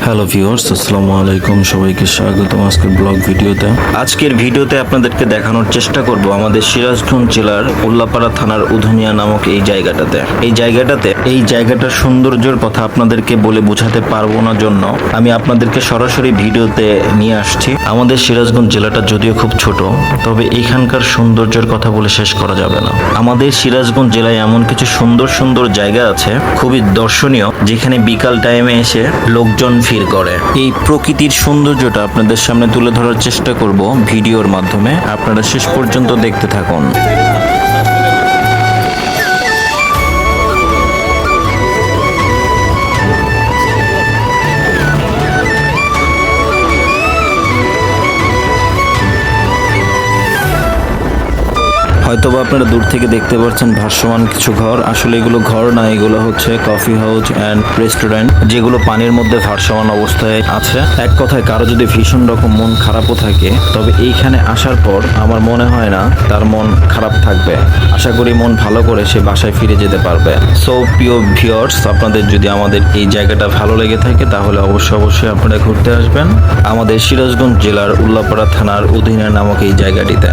Hello viewers, আসসালামু আলাইকুম। সবাইকে স্বাগতম আজকের ব্লগ ভিডিওতে। আজকের ভিডিওতে আপনাদেরকে দেখানোর চেষ্টা করব আমাদের সিরাজগঞ্জ জেলার উল্লাপাড়া থানার উধুনিয়া নামক এই জায়গাটার সৌন্দর্যের কথা আপনাদেরকে বলে বোঝাতে পারবো না জন্য আমি আপনাদেরকে সরাসরি ভিডিওতে নিয়ে আসছি। আমাদের সিরাজগঞ্জ জেলাটা যদিও খুব ছোট, তবে এখানকার সৌন্দর্যের কথা বলে শেষ করা যাবে না। আমাদের সিরাজগঞ্জ জেলায় এমন কিছু সুন্দর সুন্দর জায়গা আছে খুবই দর্শনীয়, যেখানে বিকাল টাইমে এসে লোকজন ভিড় করে। এই প্রকৃতির সৌন্দর্যটা আপনাদের সামনে তুলে ধরার চেষ্টা করব ভিডিওর মাধ্যমে। আপনারা শেষ পর্যন্ত দেখতে থাকুন। হয়তোবা আপনারা দূর থেকে দেখতে পাচ্ছেন ভাসমান কিছু ঘর। আসলে এগুলো ঘর না, এগুলো হচ্ছে কফি হাউস অ্যান্ড রেস্টুরেন্ট, যেগুলো পানির মধ্যে ভাসমান অবস্থায় আছে। এক কথায় কারো যদি ভীষণ রকম মন খারাপও থাকে, তবে এইখানে আসার পর আমার মনে হয় না তার মন খারাপ থাকবে। আশা করি মন ভালো করে সে বাসায় ফিরে যেতে পারবে। সো প্রিয় ভিউয়ার্স, আপনাদের যদি আমাদের এই জায়গাটা ভালো লেগে থাকে তাহলে অবশ্যই আপনারা ঘুরতে আসবেন আমাদের সিরাজগঞ্জ জেলার উল্লাপাড়া থানার উধুনিয়া নামক এই জায়গাটিতে।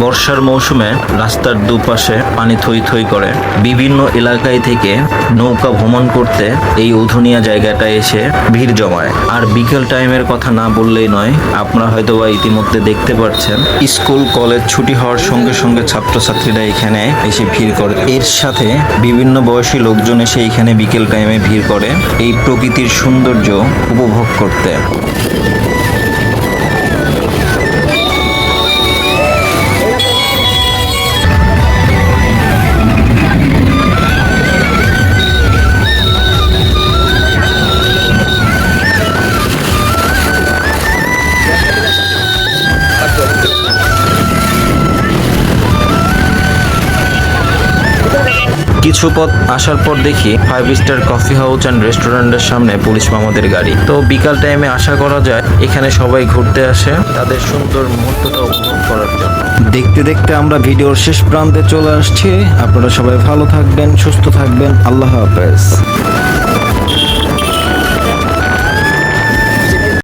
বর্ষার মৌসুমে রাস্তার দুপাশে পানি থই থই করে। বিভিন্ন এলাকায় থেকে নৌকা ভ্রমণ করতে এই উধুনিয়া জায়গাটা এসে ভিড় জমায়। আর বিকেল টাইমের কথা না বললেই নয়, আপনারা হয়তোবা ইতিমধ্যে দেখতে পাচ্ছেন স্কুল কলেজ ছুটি হওয়ার সঙ্গে সঙ্গে ছাত্রছাত্রীরা এখানে এসে ভিড় করে। এর সাথে বিভিন্ন বয়সী লোকজন এসে এখানে বিকেল টাইমে ভিড় করে এই প্রকৃতির সৌন্দর্য উপভোগ করতে। কিছু পথ আসার পর দেখি 5 স্টার কফি হাউস অ্যান্ড রেস্টুরেন্টের সামনে পুলিশ মামাদের গাড়ি। তো বিকাল টাইমে আশা করা যায় এখানে সবাই ঘুরতে আসে তাদের সুন্দর মুহূর্তটা উপভোগ করার জন্য। দেখতে দেখতে আমরা ভিডিওর শেষ প্রান্তে চলে আসছি। আপনারা সবাই ভালো থাকবেন, সুস্থ থাকবেন। আল্লাহ হাফেজ।